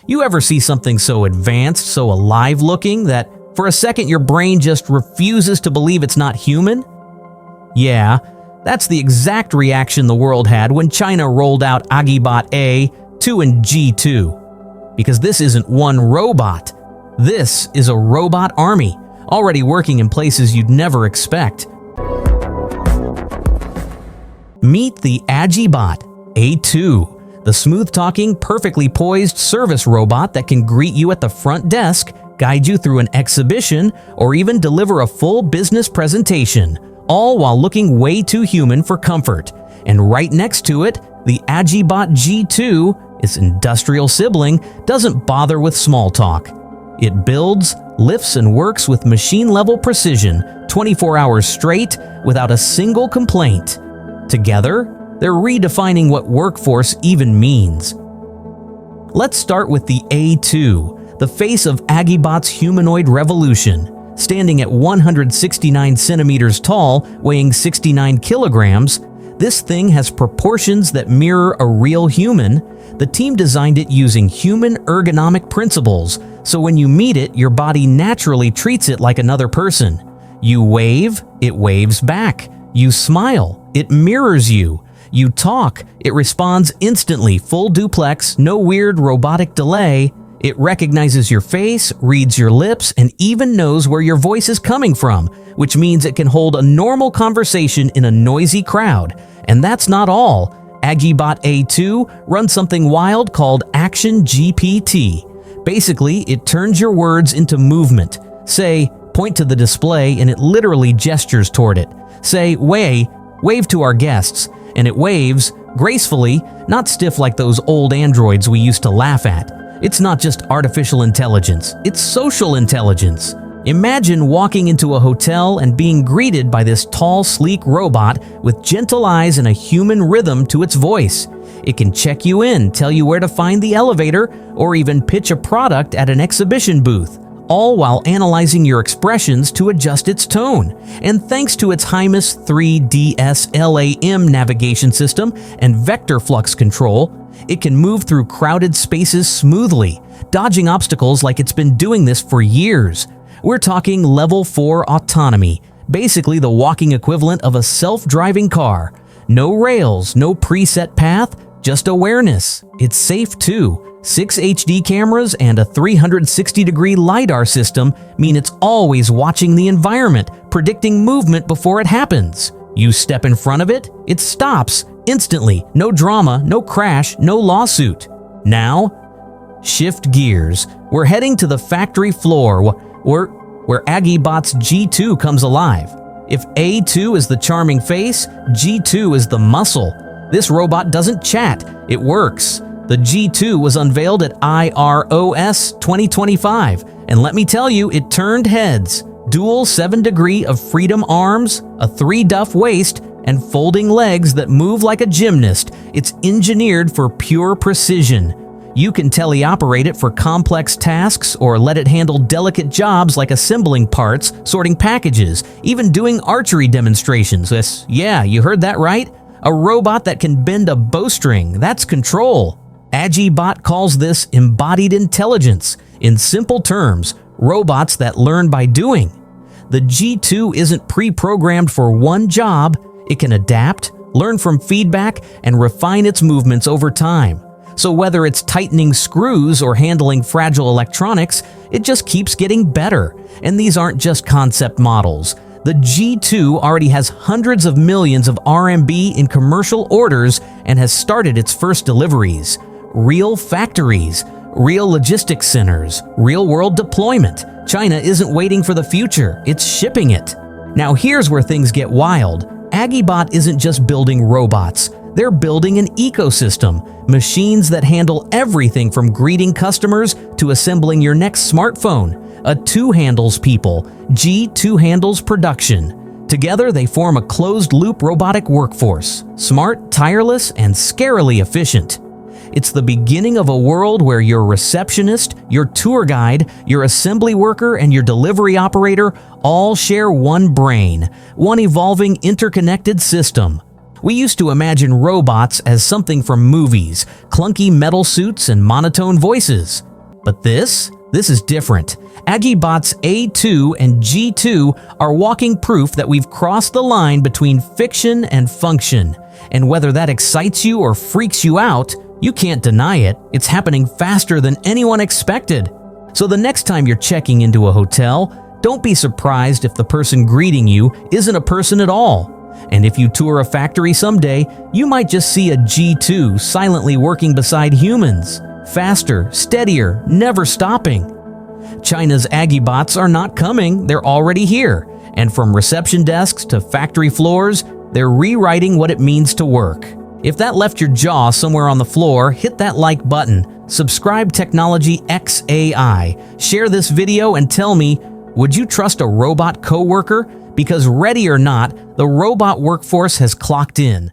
You ever see something so advanced, so alive-looking, that for a second your brain just refuses to believe it's not human? Yeah, that's the exact reaction the world had when China rolled out AgiBot A2 and G2. Because this isn't one robot. This is a robot army, already working in places you'd never expect. Meet the AgiBot A2, the smooth-talking, perfectly poised service robot that can greet you at the front desk, guide you through an exhibition, or even deliver a full business presentation, all while looking way too human for comfort. And right next to it, the AgiBot G2, its industrial sibling, doesn't bother with small talk. It builds, lifts, and works with machine-level precision, 24 hours straight, without a single complaint. Together, they're redefining what workforce even means. Let's start with the A2, the face of AgiBot's humanoid revolution. Standing at 169 centimeters tall, weighing 69 kilograms, this thing has proportions that mirror a real human. The team designed it using human ergonomic principles, so when you meet it, your body naturally treats it like another person. You wave, it waves back. You smile, it mirrors you. You talk, it responds instantly, full duplex, no weird robotic delay. It recognizes your face, reads your lips, and even knows where your voice is coming from, which means it can hold a normal conversation in a noisy crowd. And that's not all. AgiBot A2 runs something wild called Action GPT. Basically, it turns your words into movement. Say, point to the display, and it literally gestures toward it. Say, wave to our guests, and it waves, gracefully, not stiff like those old androids we used to laugh at. It's not just artificial intelligence, it's social intelligence. Imagine walking into a hotel and being greeted by this tall, sleek robot with gentle eyes and a human rhythm to its voice. It can check you in, tell you where to find the elevator, or even pitch a product at an exhibition booth, all while analyzing your expressions to adjust its tone. And thanks to its HIMAS 3DS LAM navigation system and vector flux control, it can move through crowded spaces smoothly, dodging obstacles like it's been doing this for years. We're talking level 4 autonomy, basically the walking equivalent of a self-driving car. No rails, no preset path, just awareness. It's safe too. 6 HD cameras and a 360-degree LiDAR system mean it's always watching the environment, predicting movement before it happens. You step in front of it, it stops instantly. No drama, no crash, no lawsuit. Now, shift gears. We're heading to the factory floor where AgiBot's G2 comes alive. If A2 is the charming face, G2 is the muscle. This robot doesn't chat, it works. The G2 was unveiled at IROS 2025, and let me tell you, it turned heads. Dual 7-degree of freedom arms, a 3-duff waist, and folding legs that move like a gymnast. It's engineered for pure precision. You can teleoperate it for complex tasks or let it handle delicate jobs like assembling parts, sorting packages, even doing archery demonstrations. Yeah, you heard that right. A robot that can bend a bowstring, that's control. AgiBot calls this embodied intelligence. In simple terms, robots that learn by doing. The G2 isn't pre-programmed for one job. It can adapt, learn from feedback, and refine its movements over time. So whether it's tightening screws or handling fragile electronics, it just keeps getting better. And these aren't just concept models. The G2 already has hundreds of millions of RMB in commercial orders and has started its first deliveries. Real factories, real logistics centers, real-world deployment. China isn't waiting for the future, it's shipping it. Now here's where things get wild. AgiBot isn't just building robots, they're building an ecosystem. Machines that handle everything from greeting customers to assembling your next smartphone. A 2 handles people, G2 handles production. Together they form a closed-loop robotic workforce, smart, tireless, and scarily efficient. It's the beginning of a world where your receptionist, your tour guide, your assembly worker, and your delivery operator all share one brain, one evolving interconnected system. We used to imagine robots as something from movies, clunky metal suits and monotone voices. But this is different. AgiBot's A2 and G2 are walking proof that we've crossed the line between fiction and function. And whether that excites you or freaks you out, you can't deny it. It's happening faster than anyone expected. So the next time you're checking into a hotel, don't be surprised if the person greeting you isn't a person at all. And if you tour a factory someday, you might just see a G2 silently working beside humans. Faster, steadier, never stopping. China's AgiBots are not coming, they're already here. And from reception desks to factory floors, they're rewriting what it means to work. If that left your jaw somewhere on the floor, hit that like button, subscribe Technology XAI, share this video and tell me, would you trust a robot coworker? Because ready or not, the robot workforce has clocked in.